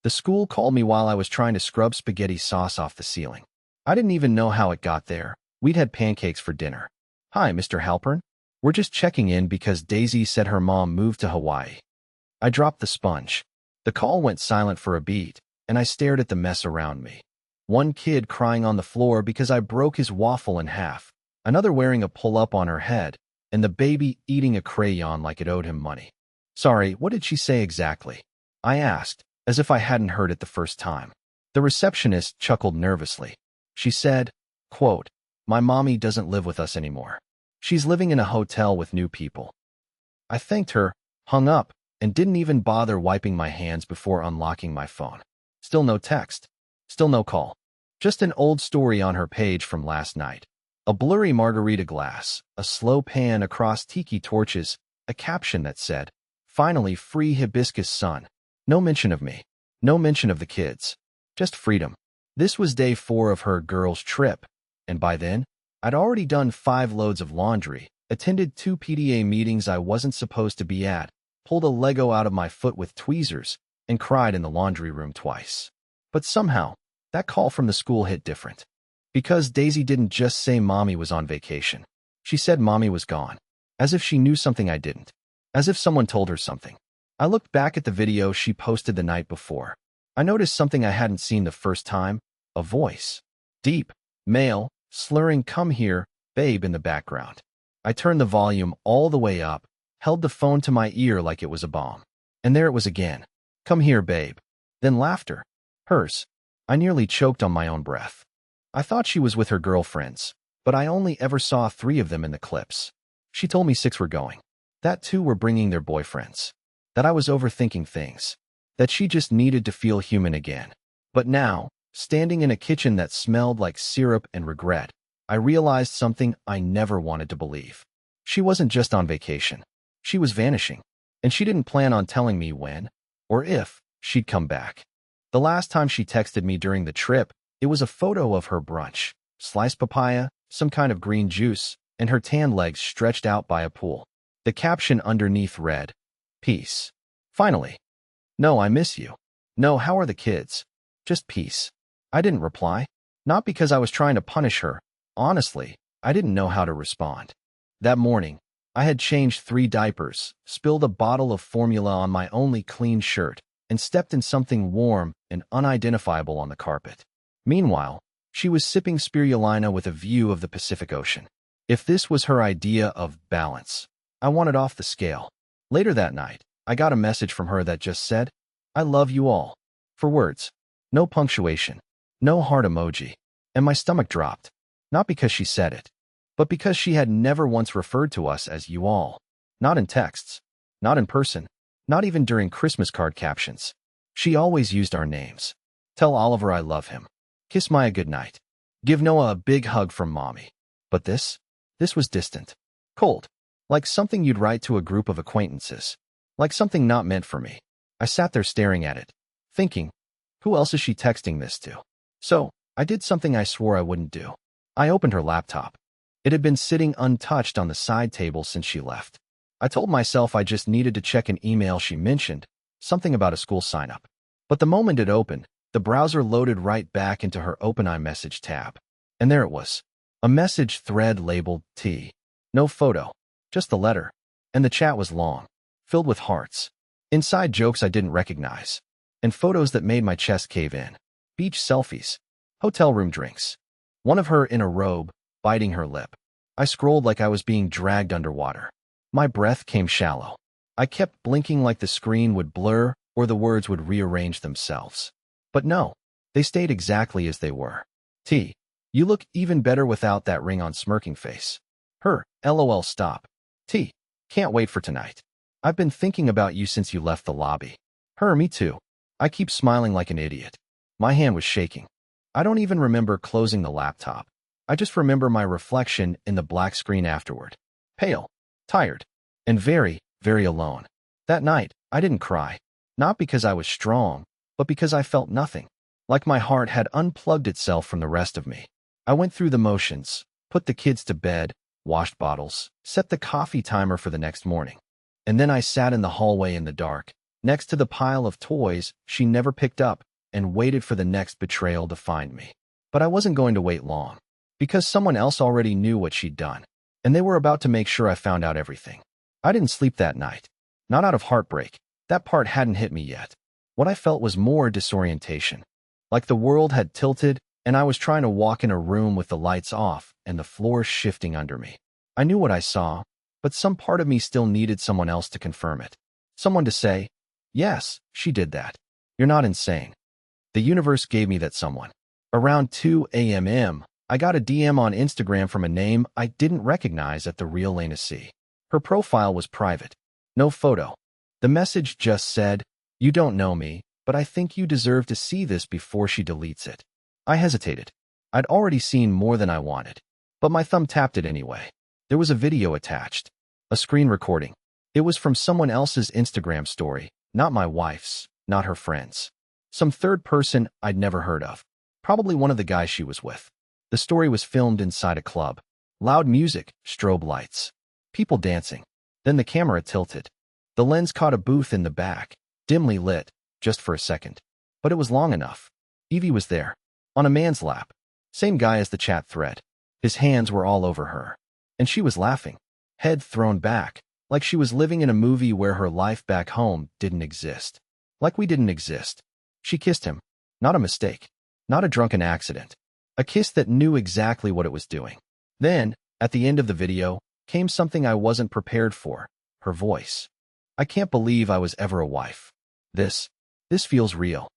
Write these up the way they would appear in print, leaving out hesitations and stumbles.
The school called me while I was trying to scrub spaghetti sauce off the ceiling. I didn't even know how it got there. We'd had pancakes for dinner. Hi, Mr. Halpern. We're just checking in because Daisy said her mom moved to Hawaii. I dropped the sponge. The call went silent for a beat, and I stared at the mess around me. One kid crying on the floor because I broke his waffle in half, another wearing a pull-up on her head, and the baby eating a crayon like it owed him money. Sorry, what did she say exactly? I asked, as if I hadn't heard it the first time. The receptionist chuckled nervously. She said, quote, "My mommy doesn't live with us anymore. She's living in a hotel with new people." I thanked her, hung up, and didn't even bother wiping my hands before unlocking my phone. Still no text. Still no call. Just an old story on her page from last night. A blurry margarita glass, a slow pan across tiki torches, a caption that said, "Finally free hibiscus sun." No mention of me. No mention of the kids. Just freedom. This was day 4 of her girls' trip, and by then, I'd already done 5 loads of laundry, attended 2 PTA meetings I wasn't supposed to be at, pulled a Lego out of my foot with tweezers, and cried in the laundry room twice. But somehow, that call from the school hit different. Because Daisy didn't just say Mommy was on vacation. She said Mommy was gone. As if she knew something I didn't. As if someone told her something. I looked back at the video she posted the night before. I noticed something I hadn't seen the first time. A voice. Deep, male, slurring "Come here, babe" in the background. I turned the volume all the way up, held the phone to my ear like it was a bomb. And there it was again. "Come here, babe." Then laughter. Hers. I nearly choked on my own breath. I thought she was with her girlfriends, but I only ever saw 3 of them in the clips. She told me 6 were going. That 2 were bringing their boyfriends. That I was overthinking things. That she just needed to feel human again. But now, standing in a kitchen that smelled like syrup and regret, I realized something I never wanted to believe. She wasn't just on vacation. She was vanishing. And she didn't plan on telling me when, or if, she'd come back. The last time she texted me during the trip, it was a photo of her brunch, sliced papaya, some kind of green juice, and her tan legs stretched out by a pool. The caption underneath read, "Peace. Finally. No, I miss you. No, how are the kids? Just peace." I didn't reply. Not because I was trying to punish her. Honestly, I didn't know how to respond. That morning, I had changed 3 diapers, spilled a bottle of formula on my only clean shirt, and stepped in something warm and unidentifiable on the carpet. Meanwhile, she was sipping spirulina with a view of the Pacific Ocean. If this was her idea of balance, I wanted off the scale. Later that night, I got a message from her that just said, "I love you all." 4 words. No punctuation. No heart emoji. And my stomach dropped. Not because she said it, but because she had never once referred to us as you all. Not in texts. Not in person. Not even during Christmas card captions. She always used our names. Tell Oliver I love him. Kiss Maya goodnight. Give Noah a big hug from Mommy. But this was distant. Cold. Like something you'd write to a group of acquaintances. Like something not meant for me. I sat there staring at it, thinking, who else is she texting this to? So, I did something I swore I wouldn't do. I opened her laptop. It had been sitting untouched on the side table since she left. I told myself I just needed to check an email she mentioned, something about a school sign-up. But the moment it opened, the browser loaded right back into her Open iMessage tab. And there it was. A message thread labeled T. No photo. Just the letter. And the chat was long. Filled with hearts. Inside jokes I didn't recognize. And photos that made my chest cave in. Beach selfies. Hotel room drinks. One of her in a robe, biting her lip. I scrolled like I was being dragged underwater. My breath came shallow. I kept blinking like the screen would blur or the words would rearrange themselves. But no, they stayed exactly as they were. T. You look even better without that ring on smirking face. Her. LOL stop. T. Can't wait for tonight. I've been thinking about you since you left the lobby. Her. Me too. I keep smiling like an idiot. My hand was shaking. I don't even remember closing the laptop. I just remember my reflection in the black screen afterward. Pale, tired, and very, very alone. That night, I didn't cry. Not because I was strong, but because I felt nothing. Like my heart had unplugged itself from the rest of me. I went through the motions, put the kids to bed, washed bottles, set the coffee timer for the next morning. And then I sat in the hallway in the dark, next to the pile of toys she never picked up, and waited for the next betrayal to find me. But I wasn't going to wait long, because someone else already knew what she'd done, and they were about to make sure I found out everything. I didn't sleep that night. Not out of heartbreak. That part hadn't hit me yet. What I felt was more disorientation. Like the world had tilted, and I was trying to walk in a room with the lights off and the floor shifting under me. I knew what I saw, but some part of me still needed someone else to confirm it. Someone to say, yes, she did that. You're not insane. The universe gave me that someone. Around 2 a.m., I got a DM on Instagram from a name I didn't recognize at the real Lena C. Her profile was private. No photo. The message just said, "You don't know me, but I think you deserve to see this before she deletes it." I hesitated. I'd already seen more than I wanted, but my thumb tapped it anyway. There was a video attached. A screen recording. It was from someone else's Instagram story, not my wife's, not her friend's. Some third person I'd never heard of. Probably one of the guys she was with. The story was filmed inside a club. Loud music, strobe lights. People dancing. Then the camera tilted. The lens caught a booth in the back, dimly lit, just for a second. But it was long enough. Evie was there, on a man's lap. Same guy as the chat thread. His hands were all over her. And she was laughing, head thrown back, like she was living in a movie where her life back home didn't exist. Like we didn't exist. She kissed him. Not a mistake. Not a drunken accident. A kiss that knew exactly what it was doing. Then, at the end of the video, came something I wasn't prepared for. Her voice. I can't believe I was ever a wife. This feels real.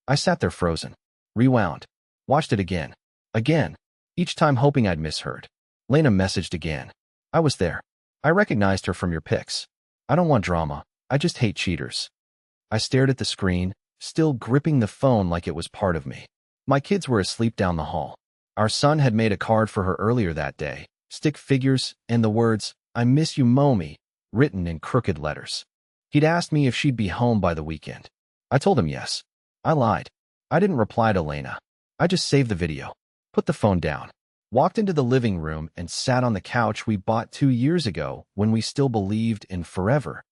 I sat there frozen. Rewound. Watched it again. Again. Each time hoping I'd misheard. Lena messaged again. I was there. I recognized her from your pics. I don't want drama. I just hate cheaters. I stared at the screen, still gripping the phone like it was part of me. My kids were asleep down the hall. Our son had made a card for her earlier that day, stick figures and the words, "I miss you, Mommy," written in crooked letters. He'd asked me if she'd be home by the weekend. I told him yes. I lied. I didn't reply to Lena. I just saved the video, put the phone down, walked into the living room and sat on the couch we bought 2 years ago when we still believed in forever.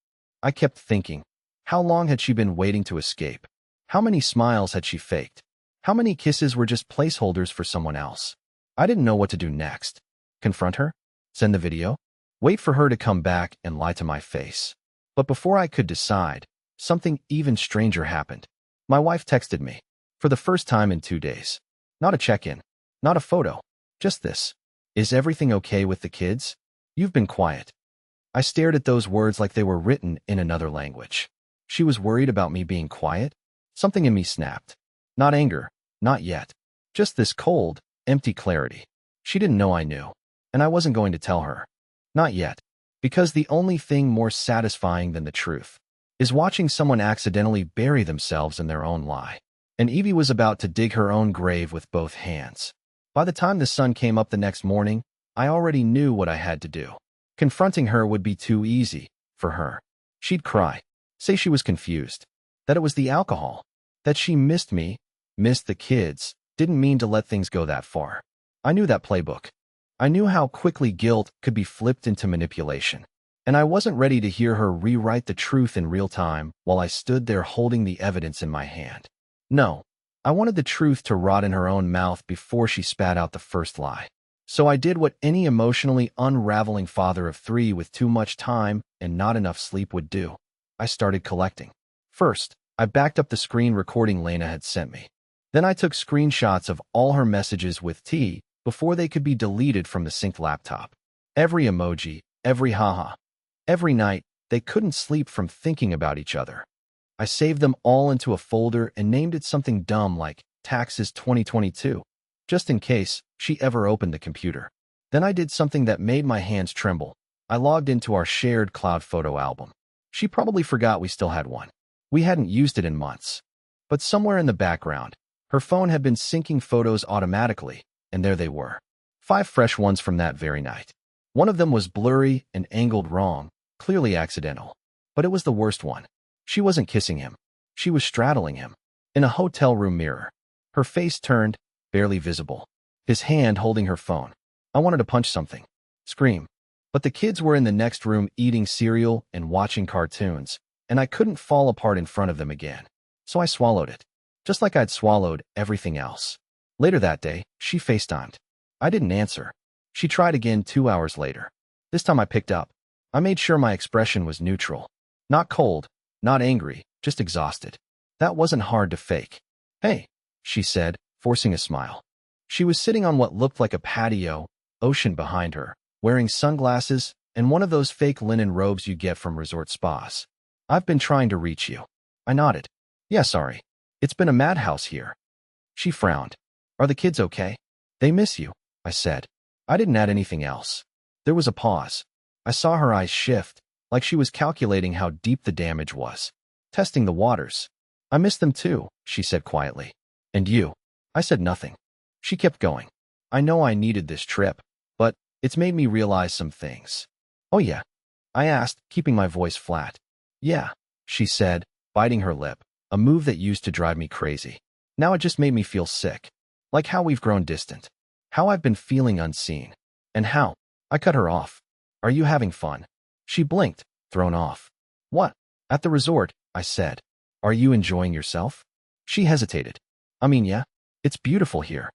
I kept thinking, how long had she been waiting to escape? How many smiles had she faked? How many kisses were just placeholders for someone else? I didn't know what to do next. Confront her? Send the video? Wait for her to come back and lie to my face. But before I could decide, something even stranger happened. My wife texted me. For the first time in 2 days. Not a check-in. Not a photo. Just this. Is everything okay with the kids? You've been quiet. I stared at those words like they were written in another language. She was worried about me being quiet? Something in me snapped. Not anger. Not yet. Just this cold, empty clarity. She didn't know I knew. And I wasn't going to tell her. Not yet. Because the only thing more satisfying than the truth is watching someone accidentally bury themselves in their own lie. And Evie was about to dig her own grave with both hands. By the time the sun came up the next morning, I already knew what I had to do. Confronting her would be too easy for her. She'd cry, say she was confused, that it was the alcohol, that she missed me, missed the kids, didn't mean to let things go that far. I knew that playbook. I knew how quickly guilt could be flipped into manipulation. And I wasn't ready to hear her rewrite the truth in real time while I stood there holding the evidence in my hand. No, I wanted the truth to rot in her own mouth before she spat out the first lie. So I did what any emotionally unraveling father of 3 with too much time and not enough sleep would do. I started collecting. First, I backed up the screen recording Lena had sent me. Then I took screenshots of all her messages with T before they could be deleted from the synced laptop. Every emoji, every haha. Every night, they couldn't sleep from thinking about each other. I saved them all into a folder and named it something dumb like Taxes 2022, just in case she ever opened the computer. Then I did something that made my hands tremble. I logged into our shared cloud photo album. She probably forgot we still had one. We hadn't used it in months. But somewhere in the background, her phone had been syncing photos automatically, and there they were. 5 fresh ones from that very night. One of them was blurry and angled wrong, clearly accidental. But it was the worst one. She wasn't kissing him. She was straddling him. In a hotel room mirror. Her face turned, barely visible. His hand holding her phone. I wanted to punch something. Scream. But the kids were in the next room eating cereal and watching cartoons, and I couldn't fall apart in front of them again. So I swallowed it, just like I'd swallowed everything else. Later that day, she FaceTimed. I didn't answer. She tried again 2 hours later. This time I picked up. I made sure my expression was neutral. Not cold, not angry, just exhausted. That wasn't hard to fake. "Hey," she said, forcing a smile. She was sitting on what looked like a patio, ocean behind her, wearing sunglasses and one of those fake linen robes you get from resort spas. "I've been trying to reach you." I nodded. "Yeah, sorry. It's been a madhouse here." She frowned. "Are the kids okay?" "They miss you," I said. I didn't add anything else. There was a pause. I saw her eyes shift, like she was calculating how deep the damage was. Testing the waters. "I miss them too," she said quietly. "And you?" I said nothing. She kept going. "I know I needed this trip, but it's made me realize some things." "Oh yeah?" I asked, keeping my voice flat. "Yeah," she said, biting her lip, a move that used to drive me crazy. Now it just made me feel sick. Like how we've grown distant. How I've been feeling unseen. And how I cut her off. "Are you having fun?" She blinked, thrown off. "What?" "At the resort," I said. "Are you enjoying yourself?" She hesitated. "I mean, yeah, it's beautiful here."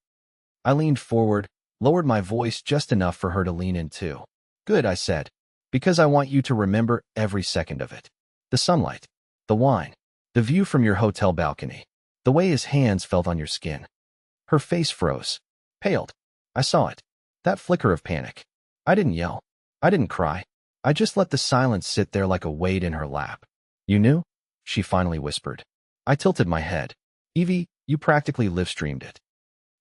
I leaned forward, lowered my voice just enough for her to lean in too. "Good," I said, "because I want you to remember every second of it. The sunlight, the wine, the view from your hotel balcony, the way his hands felt on your skin." Her face froze, paled. I saw it. That flicker of panic. I didn't yell. I didn't cry. I just let the silence sit there like a weight in her lap. "You knew?" she finally whispered. I tilted my head. "Evie, you practically live-streamed it."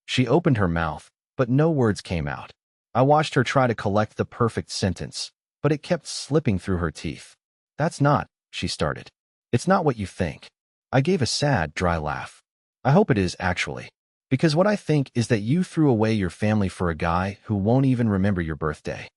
She opened her mouth, but no words came out. I watched her try to collect the perfect sentence, but it kept slipping through her teeth. "That's not," she started. "It's not what you think." I gave a sad, dry laugh. "I hope it is, actually. Because what I think is that you threw away your family for a guy who won't even remember your birthday."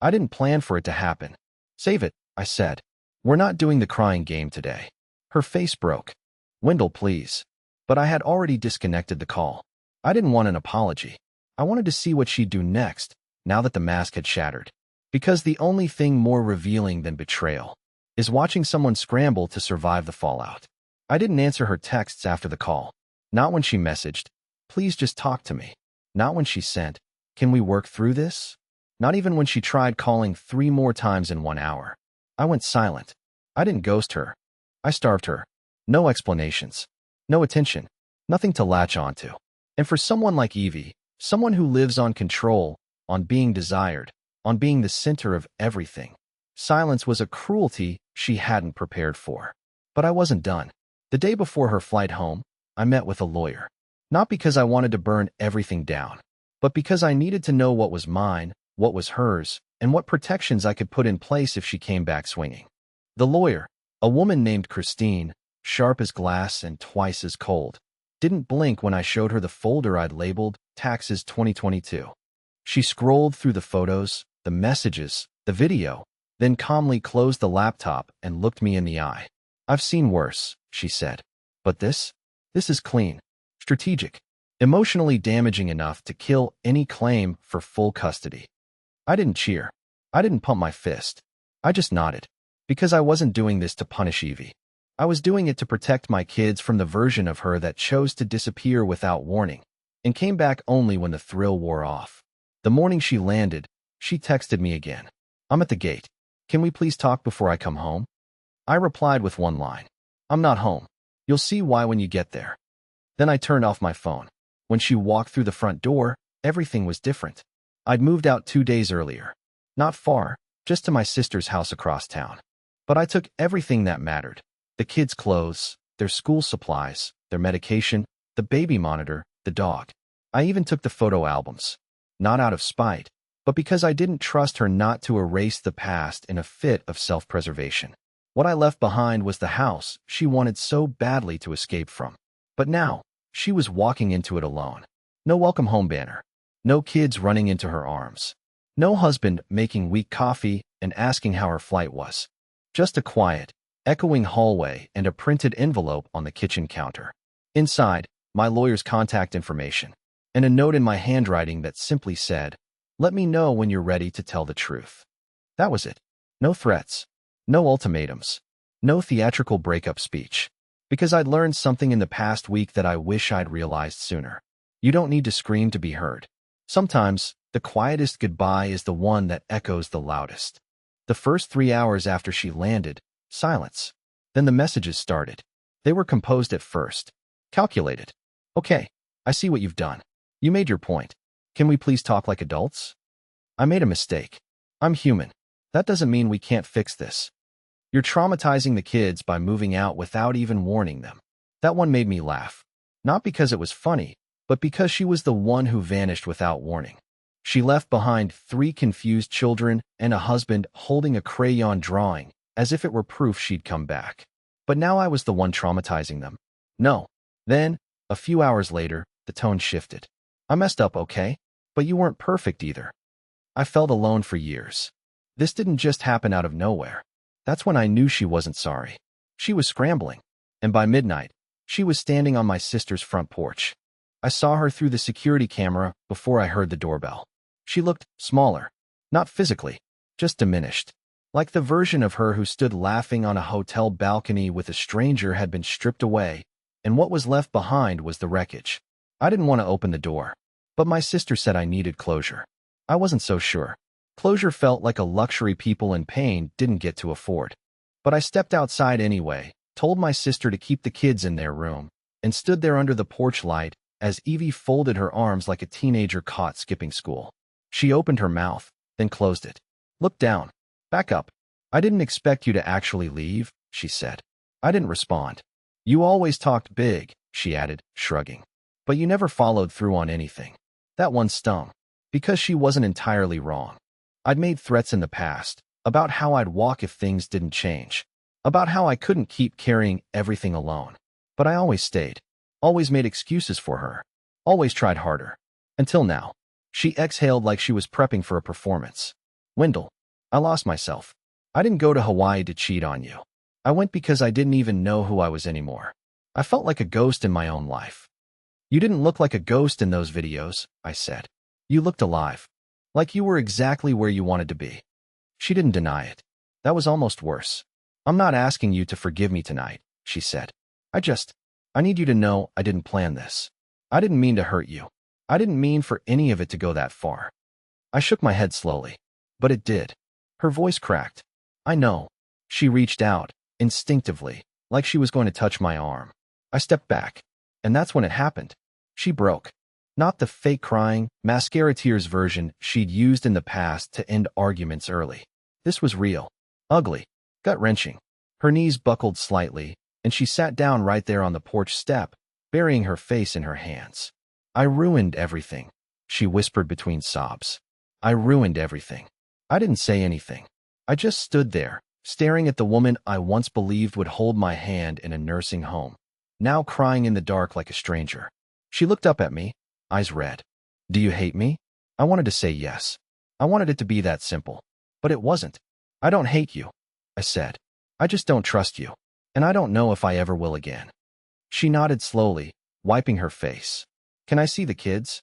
I didn't plan for it to happen. "Save it," I said. "We're not doing the crying game today." Her face broke. "Wendell, please." But I had already disconnected the call. I didn't want an apology. I wanted to see what she'd do next, now that the mask had shattered. Because the only thing more revealing than betrayal is watching someone scramble to survive the fallout. I didn't answer her texts after the call. Not when she messaged, "Please just talk to me." Not when she sent, "Can we work through this?" Not even when she tried calling 3 more times in 1 hour. I went silent. I didn't ghost her. I starved her. No explanations. No attention. Nothing to latch onto. And for someone like Evie, someone who lives on control, on being desired, on being the center of everything, silence was a cruelty she hadn't prepared for. But I wasn't done. The day before her flight home, I met with a lawyer. Not because I wanted to burn everything down, but because I needed to know what was mine, what was hers, and what protections I could put in place if she came back swinging. The lawyer, a woman named Christine, sharp as glass and twice as cold, didn't blink when I showed her the folder I'd labeled Taxes 2022. She scrolled through the photos, the messages, the video, then calmly closed the laptop and looked me in the eye. "I've seen worse," she said. "But this is clean. Strategic, emotionally damaging enough to kill any claim for full custody." I didn't cheer. I didn't pump my fist. I just nodded. Because I wasn't doing this to punish Evie. I was doing it to protect my kids from the version of her that chose to disappear without warning and came back only when the thrill wore off. The morning she landed, she texted me again. "I'm at the gate. Can we please talk before I come home?" I replied with one line. "I'm not home. You'll see why when you get there." Then I turned off my phone. When she walked through the front door, everything was different. I'd moved out 2 days earlier. Not far, just to my sister's house across town. But I took everything that mattered. The kids' clothes, their school supplies, their medication, the baby monitor, the dog. I even took the photo albums. Not out of spite, but because I didn't trust her not to erase the past in a fit of self-preservation. What I left behind was the house she wanted so badly to escape from. But now, she was walking into it alone. No welcome home banner. No kids running into her arms. No husband making weak coffee and asking how her flight was. Just a quiet, echoing hallway and a printed envelope on the kitchen counter. Inside, my lawyer's contact information, and a note in my handwriting that simply said, "Let me know when you're ready to tell the truth." That was it. No threats. No ultimatums. No theatrical breakup speech. Because I'd learned something in the past week that I wish I'd realized sooner. You don't need to scream to be heard. Sometimes, the quietest goodbye is the one that echoes the loudest. The first 3 hours after she landed, silence. Then the messages started. They were composed at first. Calculated. Okay, I see what you've done. You made your point. Can we please talk like adults? I made a mistake. I'm human. That doesn't mean we can't fix this. You're traumatizing the kids by moving out without even warning them. That one made me laugh. Not because it was funny, but because she was the one who vanished without warning. She left behind 3 confused children and a husband holding a crayon drawing, as if it were proof she'd come back. But now I was the one traumatizing them. No. Then, a few hours later, the tone shifted. I messed up, okay? But you weren't perfect either. I felt alone for years. This didn't just happen out of nowhere. That's when I knew she wasn't sorry. She was scrambling. And by midnight, she was standing on my sister's front porch. I saw her through the security camera before I heard the doorbell. She looked smaller. Not physically, just diminished. Like the version of her who stood laughing on a hotel balcony with a stranger had been stripped away, and what was left behind was the wreckage. I didn't want to open the door, but my sister said I needed closure. I wasn't so sure. Closure felt like a luxury people in pain didn't get to afford. But I stepped outside anyway, told my sister to keep the kids in their room, and stood there under the porch light as Evie folded her arms like a teenager caught skipping school. She opened her mouth, then closed it. Look down. Back up. I didn't expect you to actually leave, she said. I didn't respond. You always talked big, she added, shrugging. But you never followed through on anything. That one stung. Because she wasn't entirely wrong. I'd made threats in the past, about how I'd walk if things didn't change, about how I couldn't keep carrying everything alone. But I always stayed, always made excuses for her, always tried harder. Until now. She exhaled like she was prepping for a performance. Wendell, I lost myself. I didn't go to Hawaii to cheat on you. I went because I didn't even know who I was anymore. I felt like a ghost in my own life. You didn't look like a ghost in those videos, I said. You looked alive. Like you were exactly where you wanted to be. She didn't deny it. That was almost worse. I'm not asking you to forgive me tonight, she said. I need you to know I didn't plan this. I didn't mean to hurt you. I didn't mean for any of it to go that far. I shook my head slowly. But it did. Her voice cracked. I know. She reached out, instinctively, like she was going to touch my arm. I stepped back. And that's when it happened. She broke. Not the fake crying, mascara tears version she'd used in the past to end arguments early. This was real. Ugly. Gut-wrenching. Her knees buckled slightly, and she sat down right there on the porch step, burying her face in her hands. I ruined everything, she whispered between sobs. I ruined everything. I didn't say anything. I just stood there, staring at the woman I once believed would hold my hand in a nursing home, now crying in the dark like a stranger. She looked up at me, eyes red. Do you hate me? I wanted to say yes. I wanted it to be that simple. But it wasn't. I don't hate you, I said. I just don't trust you. And I don't know if I ever will again. She nodded slowly, wiping her face. Can I see the kids?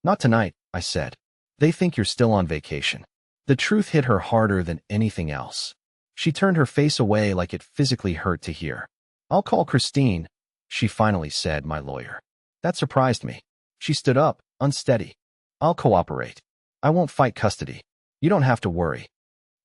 Not tonight, I said. They think you're still on vacation. The truth hit her harder than anything else. She turned her face away like it physically hurt to hear. I'll call Christine, she finally said, my lawyer. That surprised me. She stood up, unsteady. I'll cooperate. I won't fight custody. You don't have to worry.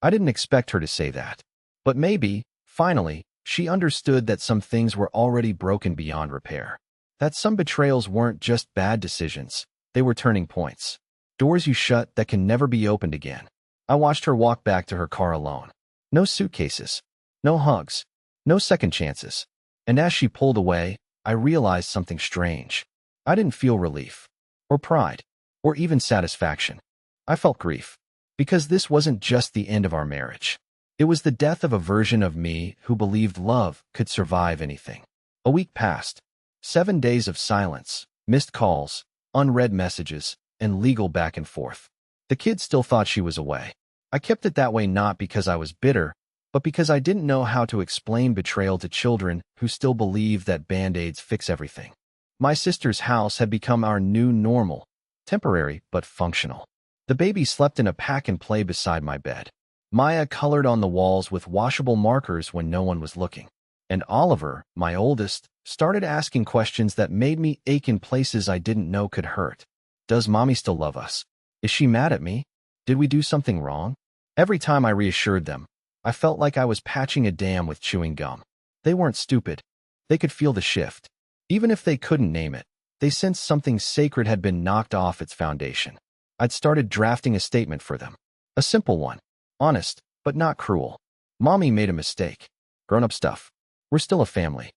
I didn't expect her to say that. But maybe, finally, she understood that some things were already broken beyond repair. That some betrayals weren't just bad decisions, they were turning points. Doors you shut that can never be opened again. I watched her walk back to her car alone. No suitcases. No hugs. No second chances. And as she pulled away, I realized something strange. I didn't feel relief, or pride, or even satisfaction. I felt grief. Because this wasn't just the end of our marriage. It was the death of a version of me who believed love could survive anything. A week passed. 7 days of silence, missed calls, unread messages, and legal back and forth. The kids still thought she was away. I kept it that way not because I was bitter, but because I didn't know how to explain betrayal to children who still believe that Band-Aids fix everything. My sister's house had become our new normal, temporary but functional. The baby slept in a pack-and-play beside my bed. Maya colored on the walls with washable markers when no one was looking. And Oliver, my oldest, started asking questions that made me ache in places I didn't know could hurt. Does mommy still love us? Is she mad at me? Did we do something wrong? Every time I reassured them, I felt like I was patching a dam with chewing gum. They weren't stupid. They could feel the shift. Even if they couldn't name it, they sensed something sacred had been knocked off its foundation. I'd started drafting a statement for them. A simple one. Honest, but not cruel. Mommy made a mistake. Grown-up stuff. We're still a family.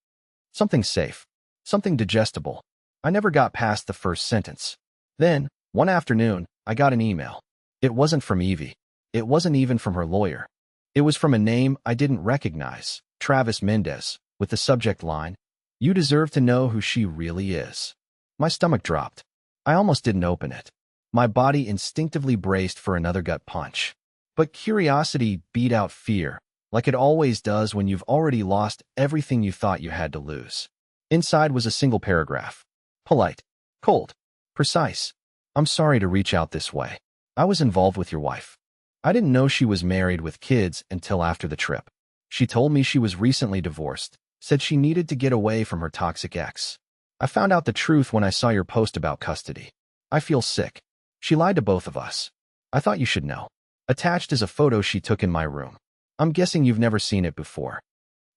Something safe. Something digestible. I never got past the first sentence. Then, one afternoon, I got an email. It wasn't from Evie. It wasn't even from her lawyer. It was from a name I didn't recognize, Travis Mendez, with the subject line, "You deserve to know who she really is." My stomach dropped. I almost didn't open it. My body instinctively braced for another gut punch. But curiosity beat out fear, like it always does when you've already lost everything you thought you had to lose. Inside was a single paragraph. Polite. Cold. Precise. I'm sorry to reach out this way. I was involved with your wife. I didn't know she was married with kids until after the trip. She told me she was recently divorced, said she needed to get away from her toxic ex. I found out the truth when I saw your post about custody. I feel sick. She lied to both of us. I thought you should know. Attached is a photo she took in my room. I'm guessing you've never seen it before.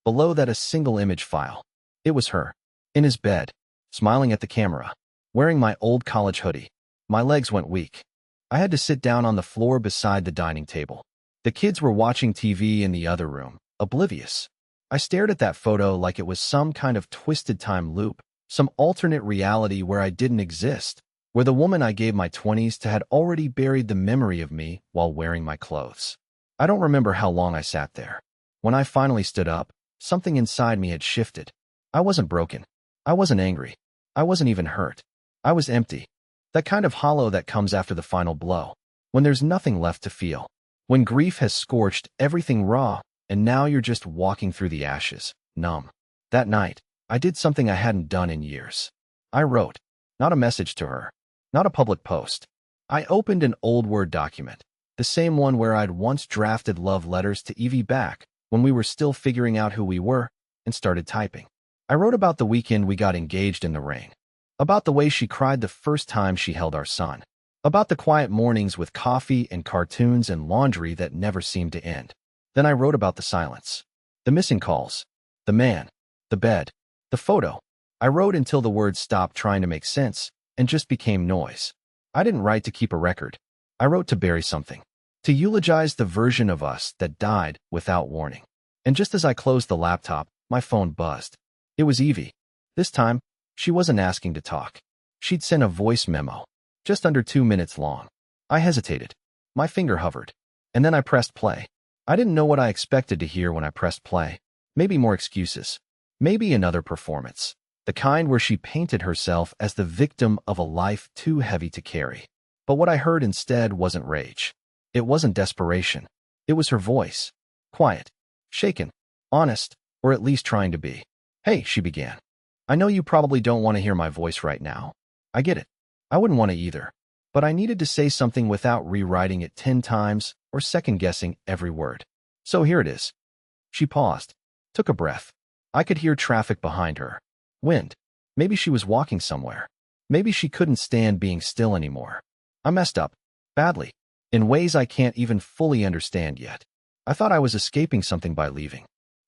Below that, a single image file. It was her. In his bed. Smiling at the camera. Wearing my old college hoodie. My legs went weak. I had to sit down on the floor beside the dining table. The kids were watching TV in the other room, oblivious. I stared at that photo like it was some kind of twisted time loop, some alternate reality where I didn't exist, where the woman I gave my 20s to had already buried the memory of me while wearing my clothes. I don't remember how long I sat there. When I finally stood up, something inside me had shifted. I wasn't broken. I wasn't angry. I wasn't even hurt. I was empty. That kind of hollow that comes after the final blow, when there's nothing left to feel, when grief has scorched everything raw, and now you're just walking through the ashes, numb. That night, I did something I hadn't done in years. I wrote, not a message to her, not a public post. I opened an old Word document, the same one where I'd once drafted love letters to Evie back when we were still figuring out who we were, and started typing. I wrote about the weekend we got engaged in the rain. About the way she cried the first time she held our son. About the quiet mornings with coffee and cartoons and laundry that never seemed to end. Then I wrote about the silence. The missing calls. The man. The bed. The photo. I wrote until the words stopped trying to make sense and just became noise. I didn't write to keep a record. I wrote to bury something. To eulogize the version of us that died without warning. And just as I closed the laptop, my phone buzzed. It was Evie. This time, she wasn't asking to talk. She'd sent a voice memo, just under 2 minutes long. I hesitated. My finger hovered. And then I pressed play. I didn't know what I expected to hear when I pressed play. Maybe more excuses. Maybe another performance. The kind where she painted herself as the victim of a life too heavy to carry. But what I heard instead wasn't rage. It wasn't desperation. It was her voice. Quiet. Shaken. Honest. Or at least trying to be. Hey, she began. I know you probably don't want to hear my voice right now. I get it. I wouldn't want to either. But I needed to say something without rewriting it 10 times or second-guessing every word. So here it is. She paused. Took a breath. I could hear traffic behind her. Wind. Maybe she was walking somewhere. Maybe she couldn't stand being still anymore. I messed up. Badly. In ways I can't even fully understand yet. I thought I was escaping something by leaving.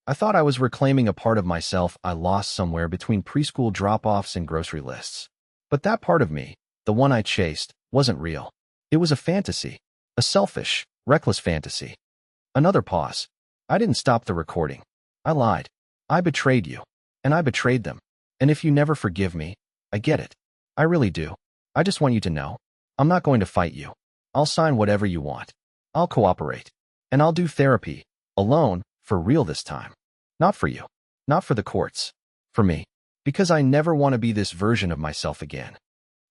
I thought I was reclaiming a part of myself I lost somewhere between preschool drop-offs and grocery lists. But that part of me, the one I chased, wasn't real. It was a fantasy. A selfish, reckless fantasy. Another pause. I didn't stop the recording. I lied. I betrayed you. And I betrayed them. And if you never forgive me, I get it. I really do. I just want you to know. I'm not going to fight you. I'll sign whatever you want. I'll cooperate. And I'll do therapy. Alone. For real this time. Not for you. Not for the courts. For me. Because I never want to be this version of myself again.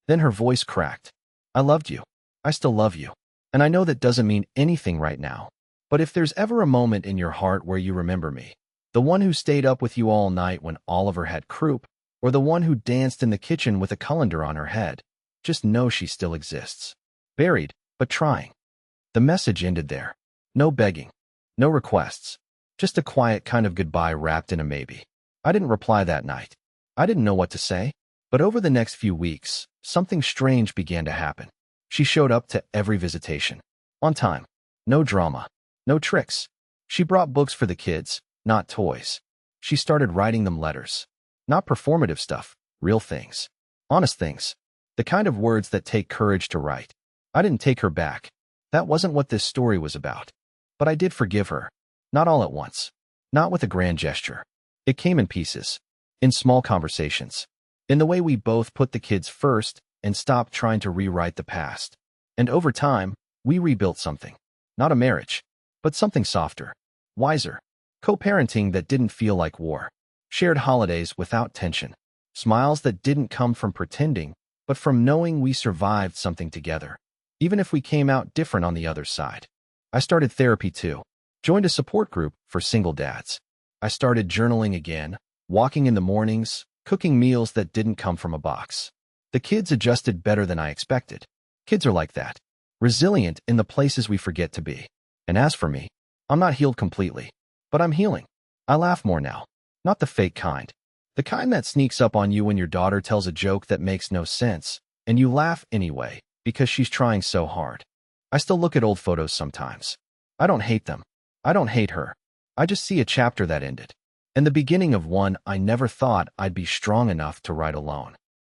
Then her voice cracked. I loved you. I still love you. And I know that doesn't mean anything right now. But if there's ever a moment in your heart where you remember me, the one who stayed up with you all night when Oliver had croup, or the one who danced in the kitchen with a colander on her head, just know she still exists. Buried, but trying. The message ended there. No begging. No requests. Just a quiet kind of goodbye wrapped in a maybe. I didn't reply that night. I didn't know what to say. But over the next few weeks, something strange began to happen. She showed up to every visitation. On time. No drama. No tricks. She brought books for the kids, not toys. She started writing them letters. Not performative stuff, real things. Honest things. The kind of words that take courage to write. I didn't take her back. That wasn't what this story was about. But I did forgive her. Not all at once. Not with a grand gesture. It came in pieces. In small conversations. In the way we both put the kids first and stopped trying to rewrite the past. And over time, we rebuilt something. Not a marriage, but something softer. Wiser. Co-parenting that didn't feel like war. Shared holidays without tension. Smiles that didn't come from pretending, but from knowing we survived something together. Even if we came out different on the other side. I started therapy too. Joined a support group for single dads. I started journaling again, walking in the mornings, cooking meals that didn't come from a box. The kids adjusted better than I expected. Kids are like that. Resilient in the places we forget to be. And as for me, I'm not healed completely. But I'm healing. I laugh more now. Not the fake kind. The kind that sneaks up on you when your daughter tells a joke that makes no sense, and you laugh anyway, because she's trying so hard. I still look at old photos sometimes. I don't hate them. I don't hate her. I just see a chapter that ended. And the beginning of one I never thought I'd be strong enough to write alone.